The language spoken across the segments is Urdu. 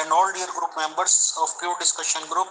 and all dear group members of pure discussion group,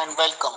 and welcome।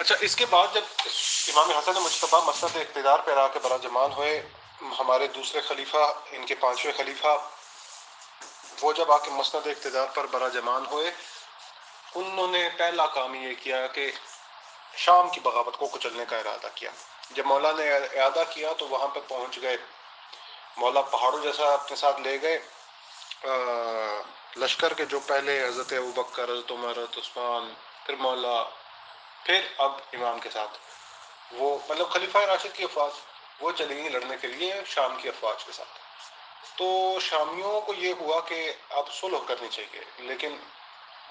اچھا، اس کے بعد جب امام حسن مجتبیٰ مسند اقتدار پہ آ کے براجمان ہوئے، ہمارے دوسرے خلیفہ، ان کے پانچویں خلیفہ، وہ جب آ کے مسند اقتدار پر براجمان ہوئے، انہوں نے پہلا کام یہ کیا کہ شام کی بغاوت کو کچلنے کا ارادہ کیا۔ جب مولا نے ارادہ کیا تو وہاں پہ پہنچ گئے، مولا پہاڑوں جیسا اپنے ساتھ لے گئے لشکر کے، جو پہلے حضرت ابوبکر، حضرت عمر، حضرت عثمان، پھر مولا، پھر اب امام کے ساتھ، وہ مطلب خلیفہ راشد کی افواج وہ چلی گئی لڑنے کے لیے شام کی افواج کے ساتھ۔ تو شامیوں کو یہ ہوا کہ اب صلح کرنی چاہیے، لیکن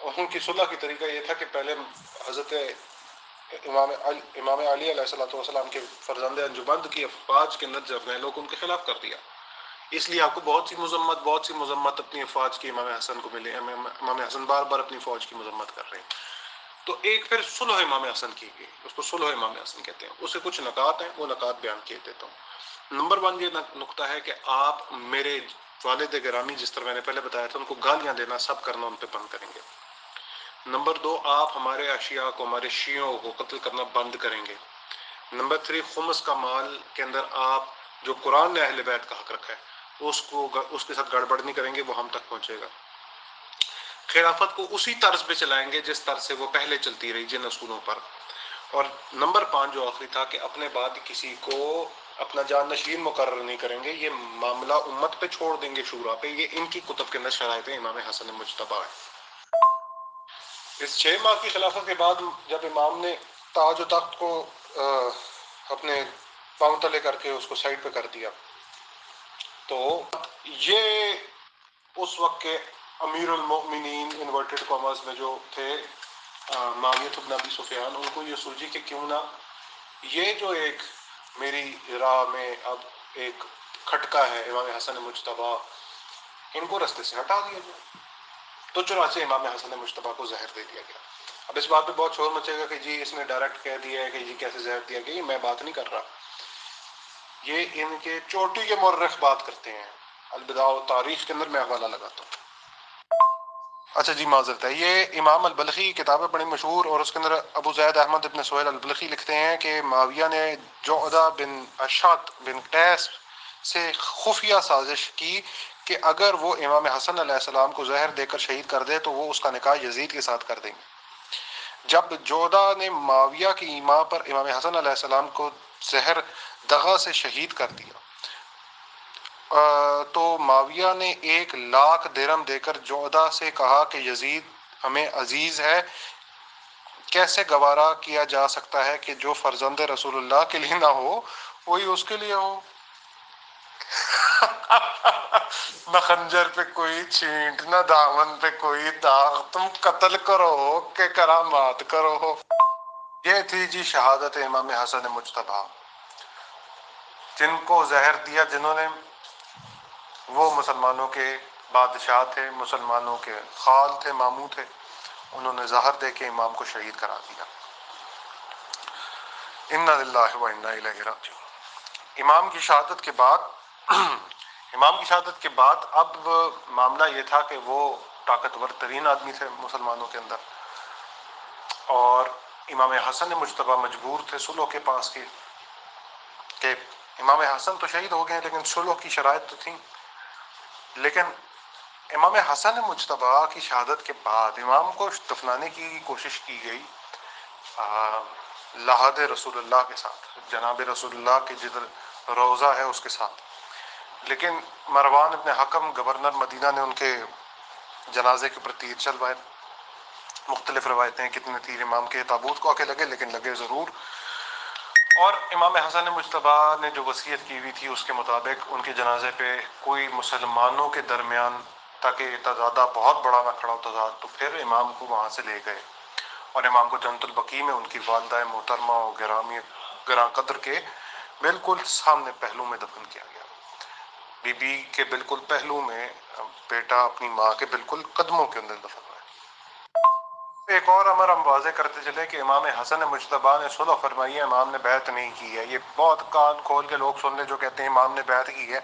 ان کی صلح کی طریقہ یہ تھا کہ پہلے حضرت امام علی علیہ السلام کے فرزند انجمند کی افواج کے اندر جرنیلوں کو ان کے خلاف کر دیا۔ اس لیے آپ کو بہت سی مذمت اپنی افواج کی امام حسن کو ملے۔ امام حسن بار بار اپنی فوج کی مذمت کر رہے ہیں۔ تو ایک پھر صلح امام حسن کی گئی، اس کو صلح امام حسن کہتے ہیں۔ اس سے کچھ نکات ہیں، وہ نکات بیان کیے دیتا ہوں۔ نمبر 1 یہ نقطہ ہے کہ آپ میرے والد گرامی، جس طرح میں نے پہلے بتایا تھا، ان کو گالیاں دینا سب کرنا ان پہ بند کریں گے۔ نمبر 2، آپ ہمارے اشیاء کو، ہمارے شیعوں کو قتل کرنا بند کریں گے۔ نمبر 3، خمس کا مال کے اندر آپ جو قرآن نے اہل بیت کا حق رکھا ہے اس کے ساتھ گڑبڑ نہیں کریں گے، وہ ہم تک پہنچے گا۔ خلافت کو اسی طرز پہ چلائیں گے جس طرز سے وہ پہلے چلتی رہی، جن اصولوں پر۔ اور نمبر 5 جو آخری تھا کہ اپنے بعد کسی کو اپنا جانشین مقرر نہیں کریں گے، یہ معاملہ امت پہ چھوڑ دیں گے، شورا پہ۔ یہ ان کی کتب کے اندر شرائط امام حسن مجتبیٰ ہے۔ اس 6 ماہ کی خلافت کے بعد جب امام نے تاج و تخت کو اپنے پاؤں تلے کر کے اس کو سائڈ پہ کر دیا، تو یہ اس وقت کے امیر المؤمنین انورٹڈ کامرس میں جو تھے معاویہ بن ابی سفیان، ان کو یہ سوچی کہ کیوں نہ یہ جو ایک میری راہ میں اب ایک کھٹکا ہے امام حسن مجتبیٰ، ان کو رستے سے ہٹا دیا جائے۔ تو چنانچہ امام حسن مجتبیٰ کو زہر دے دیا گیا۔ اب اس بات پہ بہت شور مچے گا کہ جی اس نے ڈائریکٹ کہہ دیا ہے کہ جی کیسے زہر دیا گیا۔ یہ میں بات نہیں کر رہا، یہ ان کے چوٹی کے مورخ بات کرتے ہیں۔ البداع و تاریخ کے اندر میں حوالہ لگاتا ہوں۔ اچھا جی، معذرت ہے، یہ امام البلخی کتاب ہے بڑی مشہور، اور اس کے اندر ابو زید احمد ابن سہیل البلخی لکھتے ہیں کہ معاویہ نے جعدہ بن اشعث بن قیس سے خفیہ سازش کی کہ اگر وہ امام حسن علیہ السلام کو زہر دے کر شہید کر دے تو وہ اس کا نکاح یزید کے ساتھ کر دیں گے۔ جب جعدہ نے معاویہ کی ایما پر امام حسن علیہ السلام کو زہر دغا سے شہید کر دیا، تو معاویہ نے 1,00,000 درہم دے کر جعدہ سے کہا کہ یزید ہمیں عزیز ہے، کیسے گوارا کیا جا سکتا ہے کہ جو فرزند رسول اللہ کے لیے نہ ہو وہی اس کے لیے ہو۔ نہ خنجر پہ کوئی چھینٹ، نہ دامن پہ کوئی داغ، تم قتل کرو کہ کرامات کرو۔ یہ تھی جی شہادت امام حسن مجتبیٰ، جن کو زہر دیا، جنہوں نے، وہ مسلمانوں کے بادشاہ تھے، مسلمانوں کے خال تھے، ماموں تھے، انہوں نے زہر دے کے امام کو شہید کرا دیا۔ انا للہ و انا الیہ راجعون۔ امام کی شہادت کے بعد اب معاملہ یہ تھا کہ وہ طاقتور ترین آدمی تھے مسلمانوں کے اندر، اور امام حسن مجتبیٰ مجبور تھے صلح کے پاس کی کہ امام حسن تو شہید ہو گئے لیکن صلح کی شرائط تو تھیں۔ لیکن امام حسن مجتبیٰ کی شہادت کے بعد امام کو دفنانے کی کوشش کی گئی لحد رسول اللہ کے ساتھ، جناب رسول اللہ کے جدھر روضہ ہے اس کے ساتھ، لیکن مروان ابن حکم گورنر مدینہ نے ان کے جنازے کے اوپر تیر چلوائے۔ مختلف روایتیں ہیں کتنے تیر امام کے تابوت کو آ کے لگے، لیکن لگے ضرور۔ اور امام حسن مجتبیٰ نے جو وصیت کی ہوئی تھی اس کے مطابق ان کے جنازے پہ کوئی مسلمانوں کے درمیان، تاکہ تضادہ بہت بڑا نہ کھڑا ہو تضاد، تو پھر امام کو وہاں سے لے گئے اور امام کو جنت البقیع میں ان کی والدہ محترمہ و گراں قدر کے بالکل سامنے پہلو میں دفن کیا گیا۔ بی بی کے بالکل پہلو میں بیٹا اپنی ماں کے بالکل قدموں کے اندر دفن ہوا ہے۔ ایک اور امر ہم واضح کرتے چلے کہ امام حسن مجتبیٰ نے صلح فرمائی ہے، امام نے بیعت نہیں کی ہے۔ یہ بہت کان کھول کے لوگ سن لیں جو کہتے ہیں امام نے بیعت کی ہے۔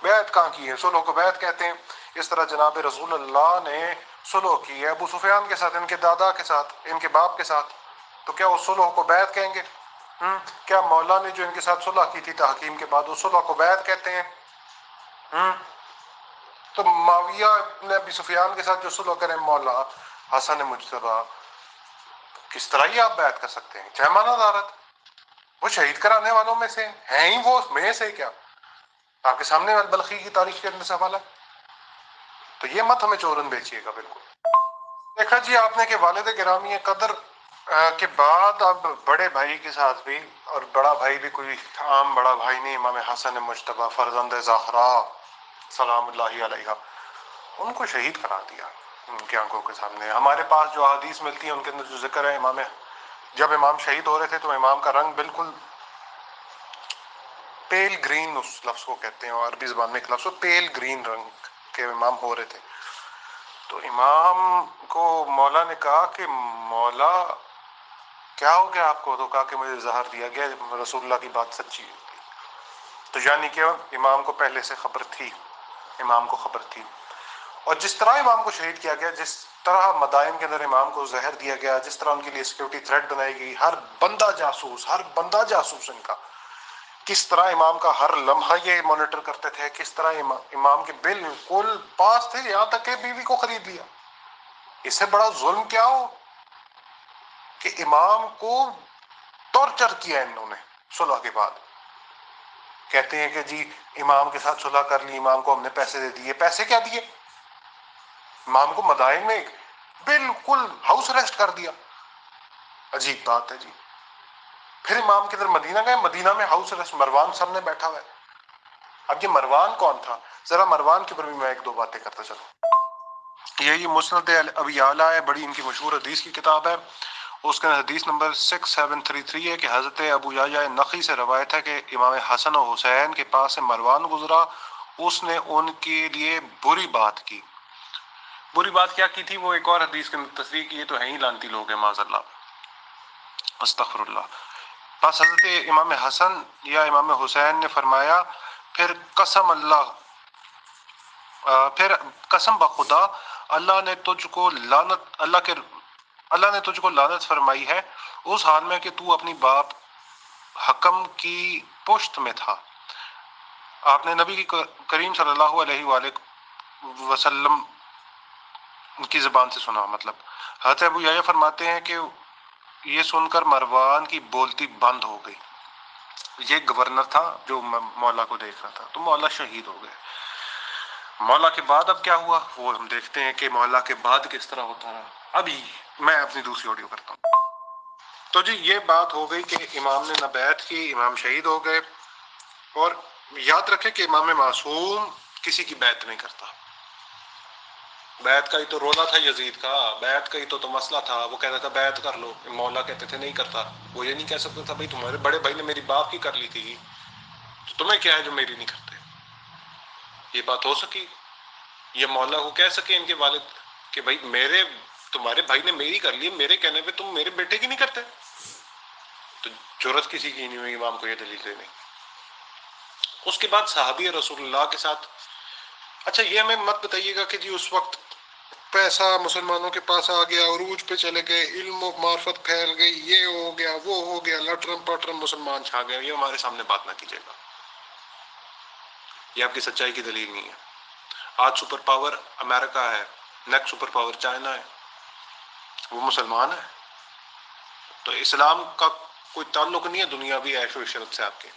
بیعت کہاں کی ہے؟ صلح کو بیعت کہتے ہیں۔ اس طرح جناب رسول اللہ نے صلح کی ہے ابو سفیان کے ساتھ، ان کے دادا کے ساتھ، ان کے باپ کے ساتھ۔ تو کیا اس صلح کو بیعت کہیں گے؟ کیا مولا نے جو ان کے ساتھ صلح کی تھی تحکیم کے بعد اس صلح کو بیعت کہتے ہیں؟ تو معاویہ ابن ابی سفیان کے ساتھ جو صلح کریں مولا حسن مجتبیٰ، کس طرح یہ آپ بیعت کر سکتے ہیں؟ کیا معنی دارت؟ وہ شہید کرانے والوں میں سے ہیں ہی، وہ میں سے کیا؟ آپ کے سامنے بلخی کی تاریخ کے اندر سے حوالہ، تو یہ مت ہمیں چورن بیچیے گا بالکل۔ دیکھا جی آپ نے کہ والد گرامی قدر کے بعد اب بڑے بھائی کے ساتھ بھی، اور بڑا بھائی بھی کوئی عام بڑا بھائی نہیں، امام حسن مجتبیٰ فرزند زہرا سلام اللہ علیہ، ان کو شہید کرا دیا ان کی آنکھوں کے سامنے۔ ہمارے پاس جو حدیث ملتی ہیں ان کے اندر جو ذکر ہے، جب امام شہید ہو رہے تھے تو امام کا رنگ بالکل پیل گرین، اس لفظ کو کہتے ہیں، اور عربی زبان میں ایک لفظ پیل گرین رنگ کے امام ہو رہے تھے۔ تو امام کو مولا نے کہا کہ مولا کیا ہو گیا آپ کو؟ تو کہا کہ مجھے زہر دیا گیا، رسول اللہ کی بات سچی ہے۔ تو یعنی کہ امام کو پہلے سے خبر تھی، امام کو خبر تھی۔ اور جس طرح امام کو شہید کیا گیا، جس طرح مدائن کے اندر امام کو زہر دیا گیا، جس طرح ان کے لیے سیکورٹی تھریٹ بنائی گئی، ہر بندہ جاسوس ان کا، کس طرح امام کا ہر لمحہ یہ مانیٹر کرتے تھے، کس طرح امام کے بالکل پاس تھے، یہاں تک کہ بیوی کو خرید لیا۔ اس سے بڑا ظلم کیا ہو کہ امام کو ٹارچر کیا انہوں نے صلح کے بعد۔ کہتے ہیں کہ جی امام کے ساتھ صلح کر لی، امام کو ہم نے پیسے دے دیے۔ پیسے کیا دیے؟ امام کو مدائن میں بالکل ہاؤس اریسٹ کر دیا۔ عجیب بات ہے جی۔ پھر امام کے ادھر مدینہ گئے، مدینہ میں ہاؤس اریسٹ، مروان سامنے بیٹھا ہوا ہے۔ اب یہ مروان کون تھا؟ ذرا مروان کے اوپر بھی میں ایک دو باتیں کرتا چلوں۔ یہی مسند ابی اعلیٰ ہے، بڑی ان کی مشہور حدیث کی کتاب ہے۔ اس کے حدیث نمبر 6733 ہے کہ حضرت ابو یحییٰ نخعی سے روایت ہے کہ امام حسن و حسین کے پاس سے مروان گزرا، اس نے ان کے لیے بری بات کی۔ بری بات کیا کی تھی؟ وہ ایک اور حدیث کے تصریح کی، یہ تو ہیں ہی لعنتی لوگ ہیں معاذ اللہ، استغفر اللہ۔ پس حضرت امام حسن یا امام حسین نے فرمایا، پھر قسم بخدا اللہ نے تجھ کو لعنت فرمائی ہے اس حال میں کہ تو اپنی باپ حکم کی پشت میں تھا۔ آپ نے نبی کی کریم صلی اللہ علیہ وآلہ وسلم کی زبان سے سنا۔ مطلب حضرت ابو یحییٰ فرماتے ہیں کہ یہ سن کر مروان کی بولتی بند ہو گئی۔ یہ گورنر تھا جو مولا کو دیکھ رہا تھا، تو مولا شہید ہو گئے۔ مولا کے بعد اب کیا ہوا وہ ہم دیکھتے ہیں کہ مولا کے بعد کس طرح ہوتا رہا۔ ابھی میں اپنی دوسری آڈیو کرتا ہوں۔ تو جی یہ بات ہو گئی کہ امام نے نہ بیعت کی، امام شہید ہو گئے۔ اور یاد رکھیں کہ امام معصوم کسی کی بیعت نہیں کرتا۔ بیعت کا ہی تو رولا تھا یزید کا، بیعت کا ہی تو مسئلہ تھا۔ وہ کہتا تھا بیعت کر لو، مولا کہتے تھے نہیں کرتا۔ وہ یہ نہیں کہہ سکتا تھا بھائی تمہارے بڑے بھائی نے میری باپ کی کر لی تھی، تو تمہیں کیا ہے جو میری نہیں کرتے؟ یہ بات ہو سکی؟ یہ مولا کو کہہ سکے ان کے والد کہ بھائی تمہارے بھائی نے میری کر لی، میرے کہنے پہ تم میرے بیٹے کی نہیں کرتے؟ تو جرات کسی کی نہیں ہوئی امام کو یہ دلیل دینے۔ اس کے بعد صحابی رسول اللہ کے ساتھ، اچھا یہ ہمیں مت بتائیے گا کہ جی اس وقت پیسہ مسلمانوں کے پاس آ گیا، عروج پہ چلے گئے، علم و معرفت پھیل گئی، یہ ہو گیا وہ ہو گیا، لٹرم پٹرم مسلمان چھا گئے۔ یہ ہمارے سامنے بات نہ کیجیے گا، یہ آپ کی سچائی کی دلیل نہیں ہے۔ آج سپر پاور امریکہ ہے، نیکسٹ سپر پاور چائنا ہے، وہ مسلمان ہے۔ تو اسلام کا کوئی تعلق نہیں ہے دنیاوی عیش و عشرت سے آپ کے،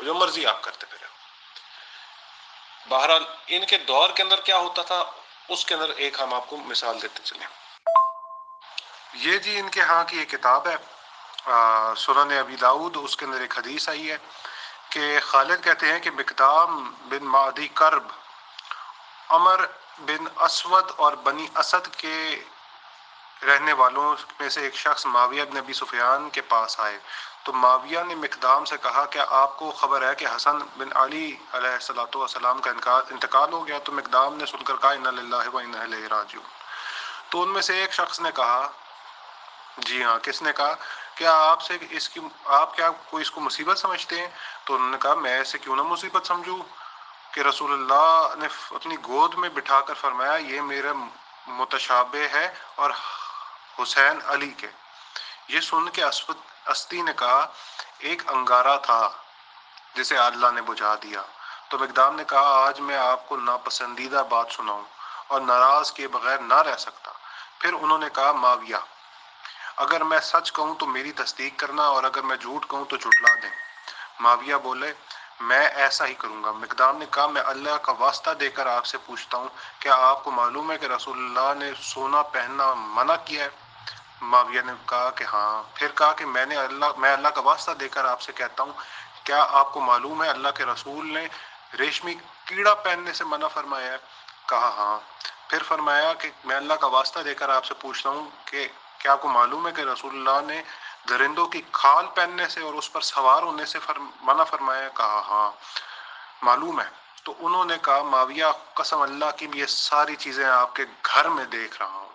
جو مرضی آپ کرتے پھرے۔ بہرحال ان کے دور کے اندر کیا ہوتا تھا اس کے اندر ایک ہم آپ کو مثال دیتے چلیں۔ یہ جی ان کے ہاں کی ایک کتاب ہے سنن ابی داؤد، اس کے اندر ایک حدیث آئی ہے کہ خالد کہتے ہیں کہ مقدام بن معدی کرب، عمر بن اسود اور بنی اسد کے رہنے والوں میں سے ایک شخص معاویہ بن ابی سفیان کے پاس آئے، تو معاویہ نے مقدام سے کہا کہ آپ کو خبر ہے کہ حسن بن علی علیہ السلام کا انتقال ہو گیا؟ تو مقدام نے سن کر کہا انا للہ و انا الیہ راجعون۔ تو ان میں سے ایک شخص نے کہا، جی ہاں، کس نے کہا کیا آپ کیا کوئی اس کو مصیبت سمجھتے ہیں؟ تو انہوں نے کہا میں اسے کیوں نہ مصیبت سمجھوں، کہ رسول اللہ نے اپنی گود میں بٹھا کر فرمایا یہ میرا متشابہ ہے اور حسین علی کے، یہ سن کے اسدی نے کہا ایک انگارہ تھا جسے اللہ نے بجھا دیا۔ تو مقدام نے کہا آج میں آپ کو ناپسندیدہ بات سناؤں اور ناراض کیے بغیر نہ رہ سکتا۔ پھر انہوں نے کہا معاویہ اگر میں سچ کہوں تو میری تصدیق کرنا اور اگر میں جھوٹ کہوں تو جھٹلا دیں۔ معاویہ بولے میں ایسا ہی کروں گا۔ مقدام نے کہا میں اللہ کا واسطہ دے کر آپ سے پوچھتا ہوں کیا آپ کو معلوم ہے کہ رسول اللہ نے سونا پہننا منع کیا ہے؟ معاویہ نے کہا کہ ہاں۔ پھر کہا کہ میں اللہ کا واسطہ دے کر آپ سے کہتا ہوں کیا آپ کو معلوم ہے اللہ کے رسول نے ریشمی کیڑا پہننے سے منع فرمایا ہے؟ کہا ہاں۔ پھر فرمایا کہ میں اللہ کا واسطہ دے کر آپ سے پوچھتا ہوں کہ کیا آپ کو معلوم ہے کہ رسول اللہ نے درندوں کی کھال پہننے سے اور اس پر سوار ہونے سے منع فرمایا ہے؟ کہا ہاں معلوم ہے۔ تو انہوں نے کہا معاویہ قسم اللہ کی یہ ساری چیزیں آپ کے گھر میں دیکھ رہا ہوں۔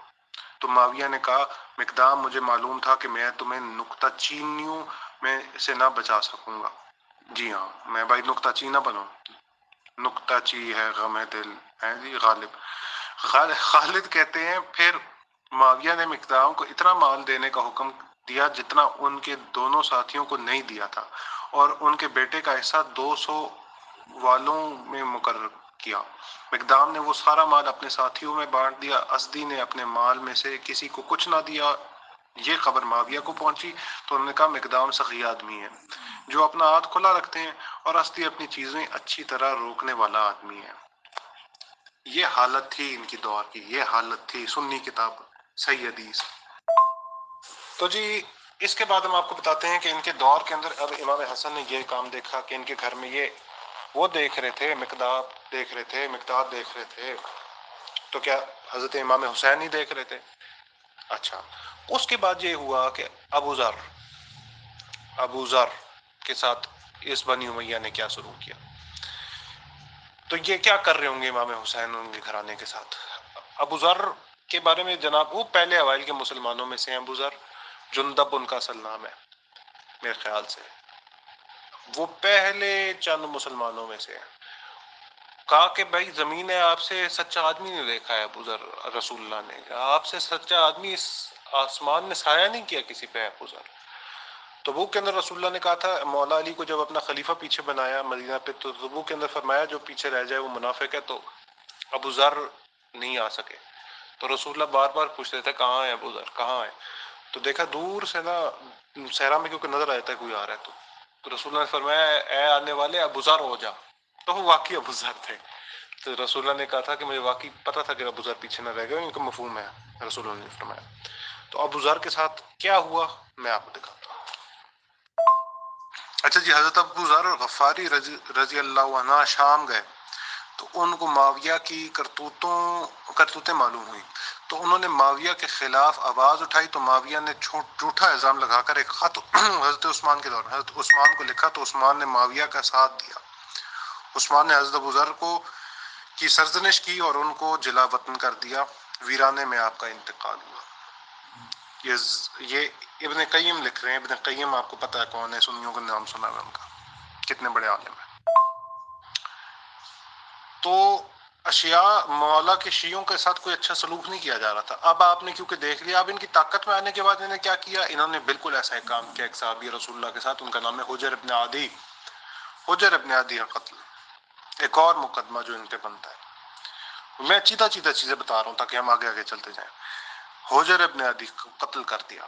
تو معاویہ نے کہا مقدام مجھے معلوم تھا کہ میں تمہیں نکتہ چینیوں میں سے نہ بچا سکوں گا۔ جی ہاں میں بھائی نکتہ چی نہ بنوں، نکتہ چی ہے غم دل ہے جی غالب۔ خالد کہتے ہیں پھر معاویہ نے مقدام کو اتنا مال دینے کا حکم دیا جتنا ان کے دونوں ساتھیوں کو نہیں دیا تھا اور ان کے بیٹے کا حصہ 200 والوں میں مقرر کیا۔ مقدام نے وہ سارا مال اپنے ساتھیوں میں بانٹ دیا۔ اسدی نے اپنے مال میں سے کسی کو کچھ نہ دیا۔ یہ خبر معاویہ کو پہنچی تو انہوں نے کہا مقدام سخی آدمی ہے جو اپنا ہاتھ کھلا رکھتے ہیں اور اسدی اپنی چیزیں اچھی طرح روکنے والا آدمی ہے۔ یہ حالت تھی ان کی دور کی، یہ حالت تھی سنی کتاب صحیح حدیث۔ تو جی اس کے بعد ہم آپ کو بتاتے ہیں کہ ان کے دور کے اندر اب امام حسن نے یہ کام دیکھا کہ ان کے گھر میں یہ وہ دیکھ رہے تھے، مقداد دیکھ رہے تھے، تو کیا حضرت امام حسین ہی دیکھ رہے تھے؟ اچھا اس کے بعد یہ ہوا کہ ابو ذر کے ساتھ اس بنی امیہ نے کیا شروع کیا؟ تو یہ کیا کر رہے ہوں گے امام حسین ان کے گھرانے کے ساتھ؟ ابو ذر کے بارے میں جناب وہ پہلے اوائل کے مسلمانوں میں سے ہیں۔ ابو ذر جندب ان کا اصل نام ہے میرے خیال سے، وہ پہلے چند مسلمانوں میں سے ہیں۔ کہا کہ بھائی زمین ہے آپ سے سچا آدمی نہیں دیکھا ہے ابو ذر، رسول اللہ نے آپ سے سچا آدمی اس آسمان نے سایہ نہیں کیا کسی پہ ابو ذر۔ تبوک کے اندر رسول اللہ نے کہا تھا مولا علی کو جب اپنا خلیفہ پیچھے بنایا مدینہ پہ تو تبوک کے اندر فرمایا جو پیچھے رہ جائے وہ منافق ہے، تو ابو ذر نہیں آ سکے۔ تو رسول اللہ بار بار پوچھتے تھے کہاں ہے ابو ذر کہاں ہے؟ تو دیکھا دور سے نا صحرا میں کیونکہ نظر آتا ہے کوئی آ رہا ہے تو رسول اللہ نے فرمایا اے آنے والے ابو ذر ہو جا، تو وہ واقعی ابو ذر تھے۔ تو رسول اللہ نے کہا تھا کہ مجھے واقعی پتہ تھا کہ ابو ذر پیچھے نہ رہ گئے، ان کا مفہوم ہے رسول اللہ نے فرمایا۔ تو ابو ذر کے ساتھ کیا ہوا میں آپ کو دکھاتا ہوں۔ اچھا جی حضرت ابو ذر غفاری رضی اللہ عنہ شام گئے تو ان کو معاویہ کی کرتوتیں معلوم ہوئی، تو انہوں نے معاویہ کے خلاف آواز اٹھائی، تو معاویہ نے جھوٹا الزام لگا کر ایک خط حضرت عثمان کے دور میں حضرت عثمان کو لکھا، تو عثمان نے معاویہ کا ساتھ دیا۔ عثمان نے حضرت ابو ذر کی سرزنش کی اور ان کو جلا وطن کر دیا، ویرانے میں آپ کا انتقال ہوا۔ یہ ابن قیم لکھ رہے ہیں۔ ابن قیم آپ کو پتہ ہے کون ہے، سنیوں کا نام سنا ہے ان کا، کتنے بڑے عالم ہیں۔ تو اشیاء مولا کے شیعوں کے ساتھ کوئی اچھا سلوک نہیں کیا جا رہا تھا۔ اب آپ نے کیونکہ دیکھ لیا، اب ان کی طاقت میں آنے کے بعد انہیں کیا کیا، انہوں نے بالکل ایسا ایک کام کیا ایک صحابی رسول اللہ کے ساتھ، ان کا نام ہے حجر ابن عدی کا قتل، ایک اور مقدمہ جو ان پہ بنتا ہے۔ میں چیدہ چیزیں بتا رہا ہوں تاکہ ہم آگے چلتے جائیں۔ حجر ابن عدی کو قتل کر دیا۔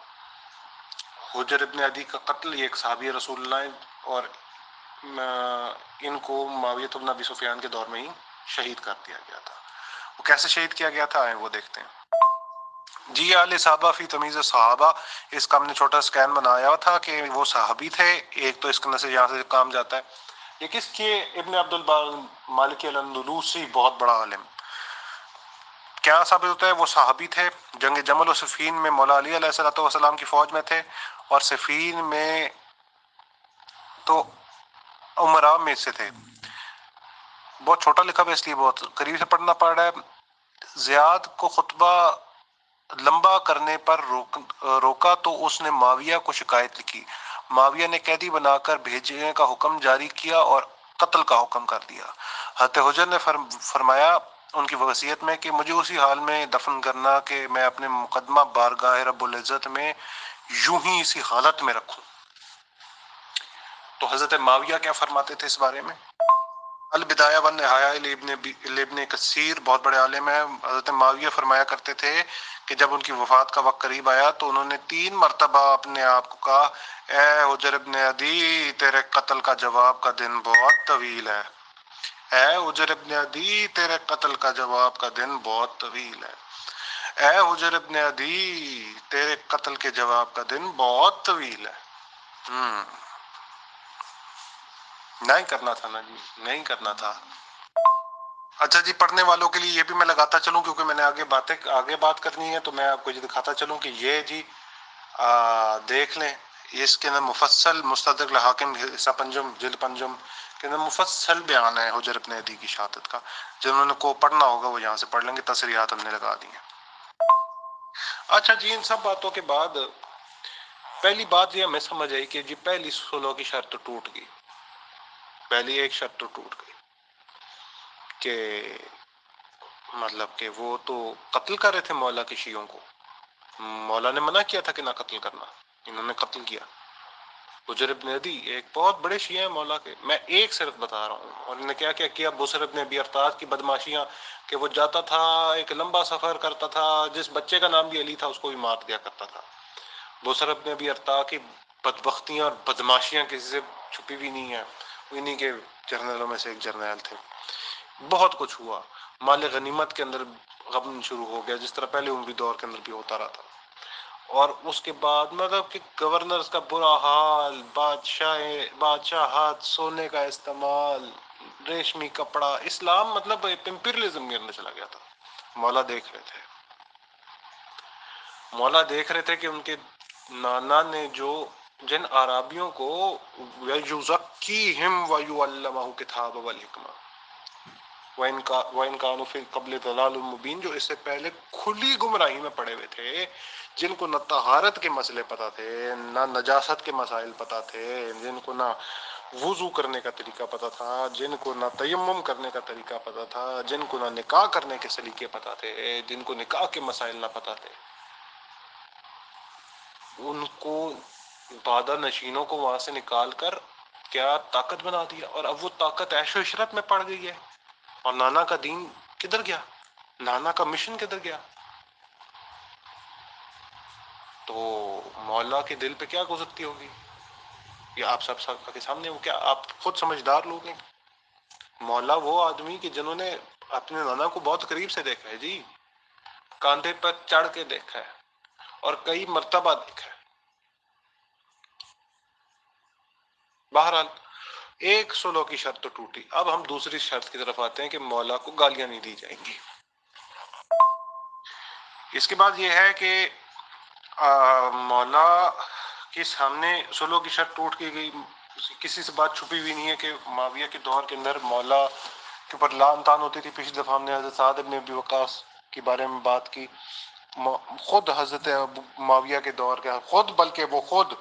حجر ابن عدی کا قتل، یہ ایک صحابی رسول اللہ ہے اور ان کو معاویہ بن ابی سفیان کے دور میں ہی شہید کر دیا گیا تھا۔ وہ کیسے شہید کیا گیا تھا آئیں وہ دیکھتے ہیں۔ جی آل صحابہ فی تمیز صحابہ، اس کا ہم نے چھوٹا سکین بنایا تھا کہ وہ صحابی تھے، ایک تو اس کے سے یہاں سے کام جاتا ہے۔ یہ کس کے؟ ابن عبد البر مالکی الاندلوسی، بہت بڑا عالم۔ کیا ثابت ہوتا ہے؟ وہ صحابی تھے، جنگ جمل و صفین میں مولا علی علیہ السلام کی فوج میں تھے، اور صفین میں تو عمراء میں سے تھے۔ بہت چھوٹا لکھا ہے اس لیے بہت قریب سے پڑھنا پڑ رہا ہے۔ زیاد کو خطبہ لمبا کرنے پر روکا تو اس نے معاویہ کو شکایت لکھی۔ معاویہ نے قیدی بنا کر بھیجنے کا حکم جاری کیا اور قتل کا حکم کر دیا۔ حضرت حجر نے فرمایا ان کی وصیت میں کہ مجھے اسی حال میں دفن کرنا کہ میں اپنے مقدمہ بارگاہ رب العزت میں یوں ہی اسی حالت میں رکھوں۔ تو حضرت معاویہ کیا فرماتے تھے اس بارے میں؟ البدایہ والنہایہ لابن کثیر بہت بڑے عالم ہیں، حضرت معاویہ فرمایا کرتے تھے کہ جب ان کی وفات کا وقت قریب آیا تو انہوں نے 3 مرتبہ اپنے آپ کو کہا، اے حجر ابن عدی، تیرے قتل کا جواب کا دن بہت طویل ہے، اے حجر ابن عدی، تیرے قتل کا جواب کا دن بہت طویل ہے، اے حجر ابن عدی، تیرے قتل کے جواب کا دن بہت طویل ہے۔ نہیں کرنا تھا نا جی، نہیں کرنا تھا۔ اچھا جی، پڑھنے والوں کے لیے یہ بھی میں لگاتا چلوں، کیونکہ میں نے آگے بات کرنی ہے، تو میں آپ کو یہ دکھاتا چلوں کہ یہ جی دیکھ لیں، اس کے اندر مفصل مستدرک الحاکم حصہ پنجم جلد پنجم کے اندر مفصل بیان ہے حجر ابن عدی کی شہادت کا۔ جنہوں کو پڑھنا ہوگا وہ یہاں سے پڑھ لیں گے، تصریحات ہم نے لگا دی ہیں۔ اچھا جی، ان سب باتوں کے بعد پہلی بات یہ ہمیں سمجھ آئی کہ جی پہلی صلح کی شرط ٹوٹ گئی، پہلی ایک شرط ٹوٹ گئی کہ مطلب کہ وہ تو قتل کر رہے تھے مولا کے شیعوں کو، مولا نے منع کیا تھا کہ نہ قتل کرنا، انہوں نے قتل کیا۔ حجر ابن عدی ایک بہت بڑے شیعہ ہیں مولا کے، میں ایک صرف بتا رہا ہوں، اور انہوں نے کیا کیا بصر ابن ابی ارطاط کی بدماشیاں، کہ وہ جاتا تھا ایک لمبا سفر کرتا تھا، جس بچے کا نام بھی علی تھا اس کو بھی مار دیا کرتا تھا۔ بصر ابن ابی ارطاط کی بدبختیاں اور بدماشیاں کسی سے چھپی بھی نہیں ہیں، انہی کے جرنیلوں میں سے ایک جرنیل تھے۔ بہت کچھ ہوا، مال غنیمت کے اندر غبن شروع ہو گیا، جس طرح پہلے عمری دور کے اندر بھی ہوتا رہا تھا، اور اس کے بعد مطلب کہ گورنرز کا برا حال، بادشاہت، سونے کا استعمال، ریشمی کپڑا، اسلام مطلب امپیریلزم کے اندر چلا گیا تھا۔ مولا دیکھ رہے تھے کہ ان کے نانا نے جو جن عرابیوں کو وَيُزَكِّيهِمْ وَيُعَلِّمُهُ الْكِتَابَ وَالْحِكْمَةَ وَإِنْ كَانُوا فِي قَبْلِ ضَلَالٍ مُبِينٍ، جو اس سے پہلے کھلی گمراہی میں پڑے ہوئے تھے، جن کو نہ طہارت کے مسئلے پتہ تھے، نہ نجاست کے مسائل پتہ تھے، جن کو نہ وضو کرنے کا طریقہ پتہ تھا، جن کو نہ تیمم کرنے کا طریقہ پتہ تھا، جن کو نہ نکاح کرنے کے سلیقے پتہ تھے، جن کو نکاح کے مسائل نہ پتہ تھے، ان کو بادہ نشینوں کو وہاں سے نکال کر کیا طاقت بنا دیا، اور اب وہ طاقت عیش و عشرت میں پڑ گئی ہے، اور نانا کا دین کدھر گیا، نانا کا مشن کدھر گیا؟ تو مولا کے دل پہ کیا گزرتی ہوگی، یہ آپ سب کے سامنے، وہ کیا آپ خود سمجھدار لوگ ہیں۔ مولا وہ آدمی کہ جنہوں نے اپنے نانا کو بہت قریب سے دیکھا ہے جی، کاندھے پر چڑھ کے دیکھا ہے، اور کئی مرتبہ دیکھا ہے۔ بہرحال ایک صلح کی شرط تو ٹوٹی، اب ہم دوسری شرط کی طرف آتے ہیں کہ مولا کو گالیاں نہیں دی جائیں گی۔ اس کے بعد یہ ہے کہ مولا کے سامنے صلح کی شرط ٹوٹ کی گئی، کسی سے بات چھپی ہوئی نہیں ہے کہ معاویہ کے دور کے اندر مولا کے اوپر لعن طعن ہوتی تھی۔ پچھلی دفعہ ہم نے حضرت سعد بن ابی وقاص کے بارے میں بات کی، خود حضرت معاویہ کے دور کے خود، بلکہ وہ خود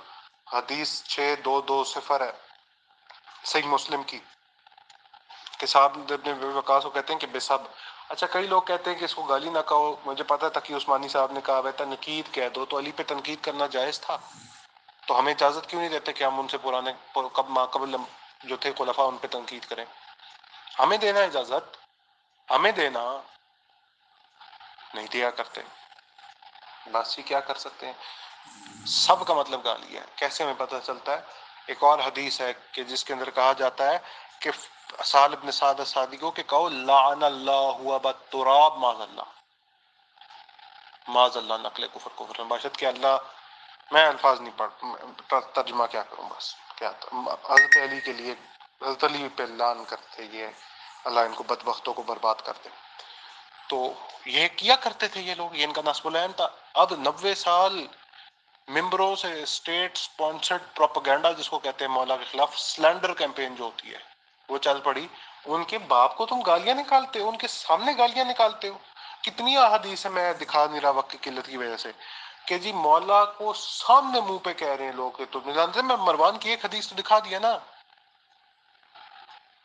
حدیث 6220 ہے صحیح مسلم کی، کہ صاحب ابن ابی وقاص کو کہتے ہیں کہ بے سب۔ اچھا، کئی لوگ کہتے ہیں کہ اس کو گالی نہ کہو، مجھے پتا تھا کہ عثمانی صاحب نے کہا ہے تنقید کہہ دو، تو علی پہ تنقید کرنا جائز تھا، تو ہمیں اجازت کیوں نہیں دیتے کہ ہم ان سے پرانے قبل جو تھے خلفاء ان پہ تنقید کریں؟ ہمیں دینا اجازت، ہمیں دینا، نہیں دیا کرتے، بس ہی کیا کر سکتے ہیں، سب کا مطلب گالی ہے۔ کیسے ہمیں پتہ چلتا ہے؟ ایک اور حدیث ہے کہ جس کے اندر کہا جاتا ہے کہ سہل بن سعد الساعدی کو کہ کہو لعن اللہ ابا التراب معاذ اللہ نقل کفر باشد کہ اللہ، میں الفاظ نہیں پڑھ، ترجمہ کیا کروں، بس کیا حضرت علی کے لیے، حضرت علی پہ لعن کرتے، یہ اللہ ان کو بدبختوں کو برباد کرتے۔ تو یہ کیا کرتے تھے یہ لوگ، یہ ان کا نصب العین تھا۔ اب 90 سال ممبروں سے اسٹیٹ سپانسرڈ پروپیگنڈا جس کو کہتے ہیں مولا کے خلاف، سلینڈر کیمپین جو ہوتی ہے وہ چل پڑی، ان کے باپ کو تم گالیاں نکالتے ہو، ان کے سامنے گالیاں نکالتے ہو۔ کتنی احادیث ہے، میں دکھا نہیں رہا وقت کی قلت کی وجہ سے، کہ جی مولا کو سامنے منہ پہ کہہ رہے ہیں لوگ کہ تم جانتے، میں مروان کی ایک حدیث تو دکھا دیا نا۔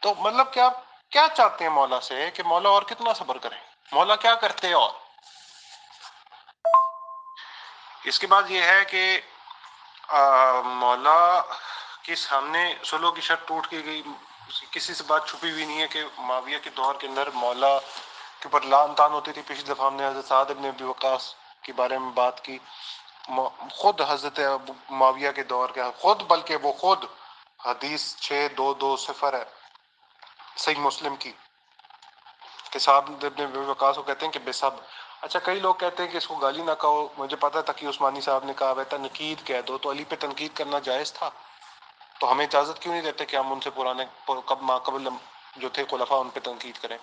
تو مطلب کیا چاہتے ہیں مولا سے، کہ مولا اور کتنا صبر کریں، مولا کیا کرتے ہیں؟ اور اس کے بعد یہ ہے کہ مولا کے سامنے صلح کی شرط ٹوٹ کی گئی، کسی سے بات چھپی ہوئی نہیں ہے کہ معاویہ کے دور کے اندر مولا کے اوپر لعن طعن ہوتی تھی. پچھلی دفعہ ہم نے حضرت سعد ابن ابی وقاص کے بارے میں بات کی. خود حضرت معاویہ کے دور کے خود، بلکہ وہ خود حدیث 6220 ہے صحیح مسلم کی کہ سعد ابن ابی وقاص کو کہتے ہیں کہ بے سب. اچھا، کئی لوگ کہتے ہیں کہ اس کو گالی نہ کہو. مجھے پتا تھا کہ عثمانی صاحب نے کہا ہے تنقید کہہ دو، تو علی پہ تنقید کرنا جائز تھا، تو ہمیں اجازت کیوں نہیں دیتے کہ ہم ان سے پرانے قبل جو تھے خلفاء ان پہ تنقید کریں؟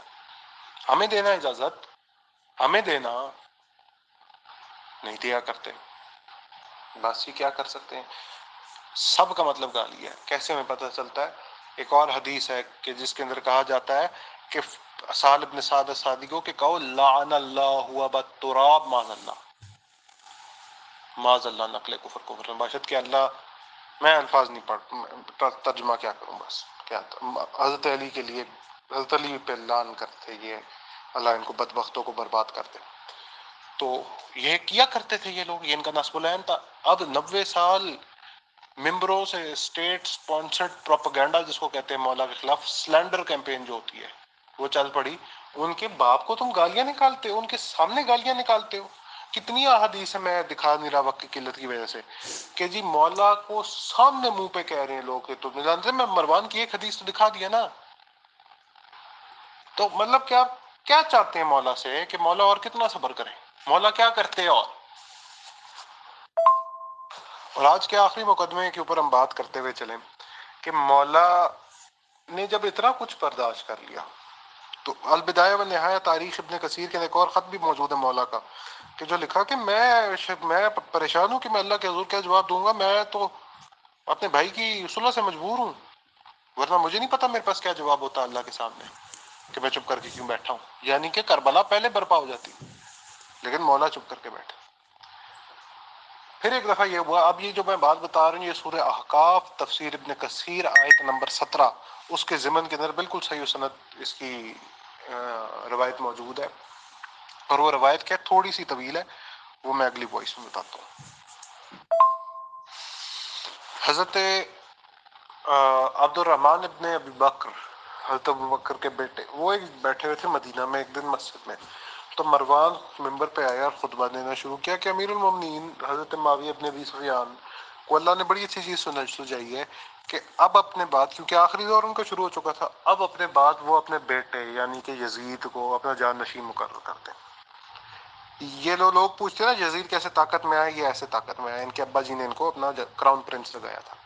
ہمیں دینا اجازت، ہمیں دینا نہیں دیا کرتے. بس یہ کیا کر سکتے ہیں، سب کا مطلب گالی ہے. کیسے ہمیں پتہ چلتا ہے؟ ایک اور حدیث ہے کہ جس کے اندر کہا جاتا ہے کہ سہل ابن سعد الساعدی کو کہ کہو لعن اللہ و بالتراب معاذ اللہ، معاذ اللہ نقل کفر کفر باشد کہ اللہ، میں الفاظ نہیں پڑھ ترجمہ کیا کروں، بس کیا حضرت علی کے لیے، حضرت علی پہ لعن کرتے، یہ اللہ ان کو بدبختوں کو برباد کرتے. تو یہ کیا کرتے تھے یہ لوگ، یہ ان کا نصب العین تھا. اب 90 سال ممبروں سے اسٹیٹ سپانسرڈ پروپیگنڈا جس کو کہتے ہیں مولا کے خلاف، سلینڈر کیمپین جو ہوتی ہے وہ چل پڑی. ان کے باپ کو تم گالیاں نکالتے ہو، ان کے سامنے گالیاں نکالتے ہو. کتنی احادیث ہے، میں دکھا نہیں رہا وقت کی قلت کی وجہ سے، کہ جی مولا کو سامنے منہ پہ کہہ رہے ہیں لوگ کہ تم جانتے، میں مروان کی ایک حدیث تو دکھا دیا نا. تو مطلب کیا چاہتے ہیں مولا سے کہ مولا اور کتنا صبر کریں؟ مولا کیا کرتے ہیں؟ اور آج کے آخری مقدمے کے اوپر ہم بات کرتے ہوئے چلیں کہ مولا نے جب اتنا کچھ برداشت کر لیا، تو البدایہ و نہایہ تاریخ ابن کثیر کے ایک اور خط بھی موجود ہے مولا کا، کہ جو لکھا کہ میں پریشان ہوں کہ میں اللہ کے حضور کیا جواب دوں گا. میں تو اپنے بھائی کی صلح سے مجبور ہوں، ورنہ مجھے نہیں پتا میرے پاس کیا جواب ہوتا اللہ کے سامنے کہ میں چپ کر کے کیوں بیٹھا ہوں. یعنی کہ کربلا پہلے برپا ہو جاتی، لیکن مولا چپ کر کے بیٹھے. پھر ایک دفعہ یہ ہوا، اب یہ جو میں بات بتا رہا ہوں یہ سورہ احقاف تفسیر ابن کثیر آیت نمبر 17 اس کے ضمن کے اندر بالکل صحیح و سند اس کی روایت موجود ہے. اور وہ روایت کیا تھوڑی سی طویل ہے، وہ میں اگلی وائس میں بتاتا ہوں. حضرت عبد الرحمن ابن ابی بکر، حضرت ابو بکر کے بیٹے، وہ ایک بیٹھے ہوئے تھے مدینہ میں ایک دن مسجد میں. تو مروان ممبر پہ آیا اور خطبہ دینا شروع کیا کہ امیر المومنین حضرت معاویہ ابن ابی سفیان کو اللہ نے بڑی اچھی چیز سجائی ہے کہ اب اپنے بعد، کیونکہ آخری دور ان کا شروع ہو چکا تھا، اب اپنے بعد وہ اپنے بیٹے یعنی کہ یزید کو اپنا جان نشین مقرر کرتے ہیں. یہ لوگ پوچھتے ہیں نا یزید کیسے طاقت میں آئے، یہ ایسے طاقت میں آئے، ان کے ابا جی نے ان کو اپنا کراؤن پرنس لگایا تھا.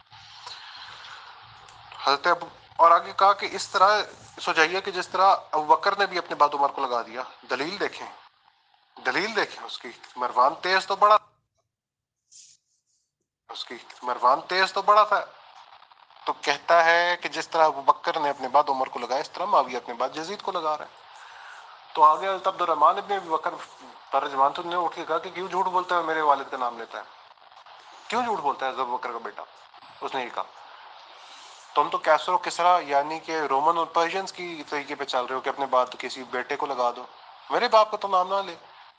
حضرت ابو، اور آگے کہا کہ اس طرح سجائیے کہ جس طرح ابو بکر نے بھی اپنے بعد عمر کو لگا دیا. دلیل دیکھیں، دلیل دیکھیں اس کی. مروان تیز تو بڑا، اس کی مروان تیز تو بڑا تھا. تو کہتا ہے کہ جس طرح ابو بکر نے اپنے بعد عمر کو لگایا، اس طرح معاویہ اپنے بعد یزید کو لگا رہا ہے. تو آگے حضرت عبد الرحمن ابن ابی بکر ترجمان تو نے اٹھ کے کہا کہ کیوں جھوٹ بولتا ہے، میرے والد کا نام لیتا ہے، کیوں جھوٹ بولتا ہے ابو بکر کا بیٹا؟ اس نے یہ کہا تم تو کیسر و کسرا یعنی کہ رومن اور پرشینز کی طریقے پہ چل رہے ہو کہ اپنے بعد کسی بیٹے کو لگا دو، میرے باپ کا تو نام نہ لے.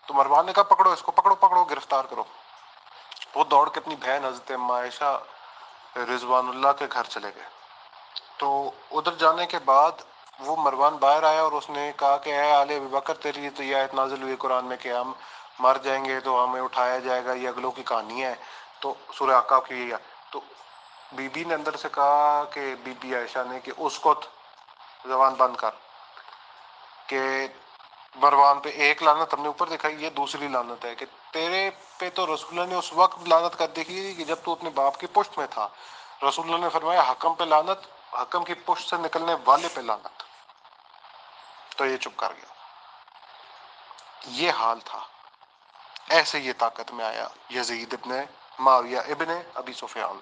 تو مروان نے کہا پکڑو اس کو، پکڑو پکڑو گرفتار کرو. وہ دوڑ کے اپنی بہن حضرت عائشہ رضوان اللہ کے گھر چلے گئے. تو ادھر جانے کے بعد وہ مروان باہر آیا اور اس نے کہا کہ اے آل ابی بکر، تیرے لیے تو یہ آیت نازل ہوئی قرآن میں کہ ہم مر جائیں گے تو ہمیں اٹھایا جائے گا، یہ اگلوں کی کہانی ہے. تو سورہ احقاف کی ہے. تو بی بی نے اندر سے کہا کہ بی بی عائشہ نے کہ اس کو زبان بند کر، کہ مروان پہ ایک لعنت ہم نے اوپر دکھائی، یہ دوسری لعنت ہے کہ تیرے پہ تو رسول اللہ نے اس وقت لعنت کر دیکھی کہ جب تو اپنے باپ کی پشت میں تھا. رسول اللہ نے فرمایا حکم پہ لعنت، حکم کی پشت سے نکلنے والے پہ لعنت. تو یہ چپ کر گیا. یہ حال تھا، ایسے یہ طاقت میں آیا یزید ابن معاویہ ابن ابی سفیان.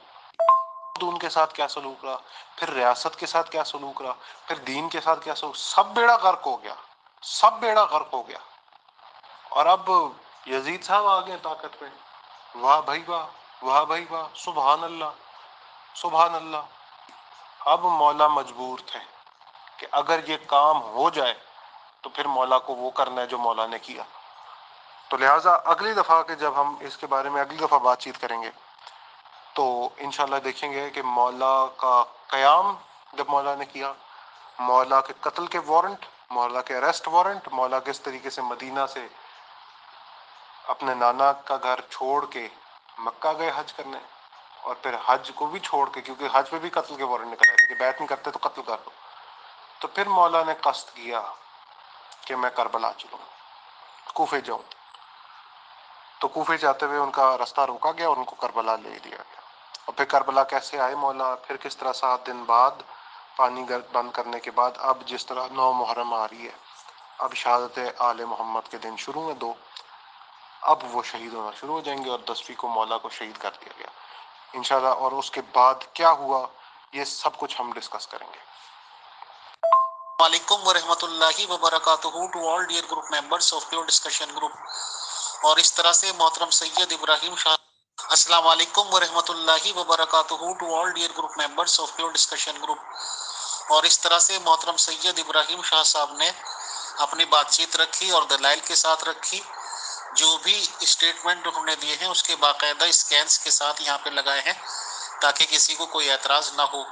تو ان کے ساتھ کیا سلوک رہا، پھر ریاست کے ساتھ کیا سلوک رہا، پھر دین کے ساتھ کیا سلوک، سب بیڑا غرق ہو گیا، سب بیڑا غرق ہو گیا. اور اب یزید صاحب آ گئے طاقت میں. واہ بھائی واہ، واہ بھائی واہ، سبحان اللہ، سبحان اللہ. اب مولا مجبور تھے کہ اگر یہ کام ہو جائے تو پھر مولا کو وہ کرنا ہے جو مولا نے کیا. تو لہٰذا اگلی دفعہ کہ جب ہم اس کے بارے میں اگلی دفعہ بات چیت کریں گے تو انشاءاللہ دیکھیں گے کہ مولا کا قیام جب مولا نے کیا، مولا کے قتل کے وارنٹ، مولا کے اریسٹ وارنٹ، مولا کس طریقے سے مدینہ سے اپنے نانا کا گھر چھوڑ کے مکہ گئے حج کرنے، اور پھر حج کو بھی چھوڑ کے، کیونکہ حج پہ بھی قتل کے وارنٹ نکل آئے تھے کہ بیعت نہیں کرتے تو قتل کر دو، تو پھر مولا نے قصد کیا کہ میں کربلا چلوں، کوفے جاؤں، تو کوفے جاتے ہوئے ان کا راستہ روکا گیا اور ان کو کربلا لے لیا گیا۔ اور پھر کربلا کیسے آئے مولا، پھر کس طرح 7 دن بعد پانی بند کرنے کے بعد اب جس طرح 9 محرم آ رہی ہے، اب شہادت آل محمد کے دن شروع ہیں 2، اب وہ شہید ہونا شروع ہو جائیں گے، اور 10ویں کو مولا کو شہید کر دیا گیا انشاءاللہ۔ اور اس کے بعد کیا ہوا یہ سب کچھ ہم ڈسکس کریں گے۔ وعلیکم ورحمۃ اللہ وبرکاتہ to all dear group members of pure discussion group. اور اس طرح سے محترم سید ابراہیم شاہ، السلام علیکم ورحمۃ اللہ وبرکاتہ to all dear group members of pure discussion group. اور اس طرح سے محترم سید ابراہیم شاہ صاحب نے اپنی بات چیت رکھی اور دلائل کے ساتھ رکھی، جو بھی اسٹیٹمنٹ انہوں نے دیے ہیں اس کے باقاعدہ اسکینس کے ساتھ یہاں پہ لگائے ہیں تاکہ کسی کو کوئی اعتراض نہ ہو۔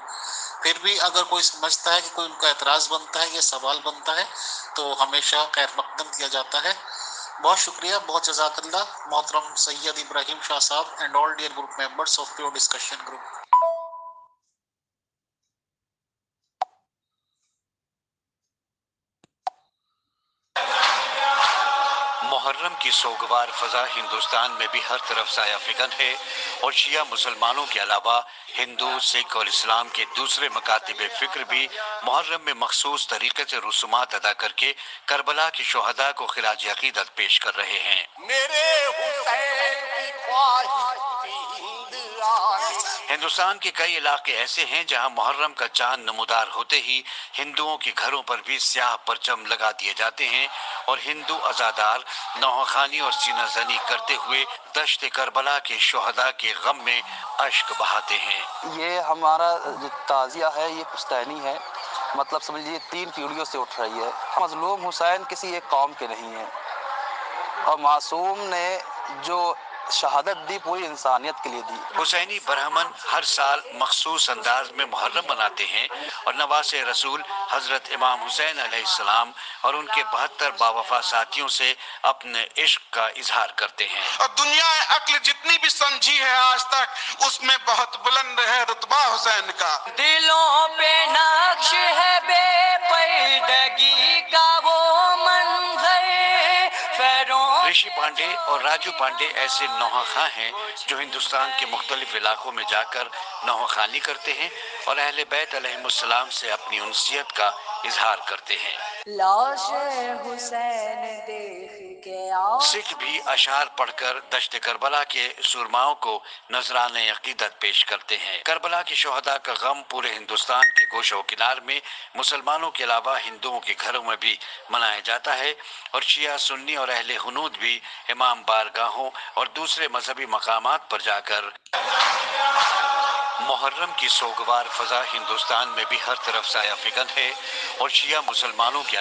پھر بھی اگر کوئی سمجھتا ہے کہ کوئی ان کا اعتراض بنتا ہے یا سوال بنتا ہے تو ہمیشہ خیر مقدم کیا جاتا ہے۔ بہت شکریہ، بہت جزاک اللہ محترم سید ابراہیم شاہ صاحب and all dear group members of pure discussion group. Muharram کی سوگوار فضا ہندوستان میں بھی ہر طرف سایہ فکن ہے، اور شیعہ مسلمانوں کے علاوہ ہندو، سکھ اور اسلام کے دوسرے مکاتب فکر بھی محرم میں مخصوص طریقے سے رسومات ادا کر کے کربلا کے شہداء کو خراج عقیدت پیش کر رہے ہیں۔ میرے حسین کی خواہش ہندوستان کے کئی علاقے ایسے ہیں جہاں محرم کا چاند نمودار ہوتے ہی ہندوؤں کے گھروں پر بھی سیاہ پرچم لگا دیے جاتے ہیں، اور ہندو عزادار نوحہ خوانی اور سینہ زنی کرتے ہوئے دشت کربلا کے شہداء کے غم میں اشک بہاتے ہیں۔ یہ ہمارا جو تعزیہ ہے یہ پشتینی ہے، مطلب سمجھ لیجیے 3 پیڑھیوں سے اٹھ رہی ہے۔ مظلوم حسین کسی ایک قوم کے نہیں ہیں، اور معصوم نے جو شہادت دی پوری انسانیت کے لیے دی۔ حسینی برہمن ہر سال مخصوص انداز میں محرم مناتے ہیں اور نواسے رسول حضرت امام حسین علیہ السلام اور ان کے 72 باوفا ساتھیوں سے اپنے عشق کا اظہار کرتے ہیں۔ اور دنیا عقل جتنی بھی سمجھی ہے آج تک، اس میں بہت بلند ہے رتبہ حسین کا۔ دلوں پہ نقش ہے بے پردگی کا وہ منظر، رشی پانڈے اور راجو پانڈے ایسے نوحہ خواں ہیں جو ہندوستان کے مختلف علاقوں میں جا کر نوحہ خوانی کرتے ہیں اور اہل بیت علیہم السلام سے اپنی انسیت کا اظہار کرتے ہیں۔ لاش حسین دیکھ کے سکھ بھی اشعار پڑھ کر دشت کربلا کے سرماؤں کو نذرانہ عقیدت پیش کرتے ہیں۔ کربلا کے شہداء کا غم پورے ہندوستان کے گوشہ و کنار میں مسلمانوں کے علاوہ ہندوؤں کے گھروں میں بھی منایا جاتا ہے، اور شیعہ، سنی اور اہل ہنود بھی امام بارگاہوں اور دوسرے مذہبی مقامات پر جا کر محرم کی سوگوار فضا ہندوستان میں بھی ہر طرف سایہ فکن ہے، اور شیعہ مسلمانوں کے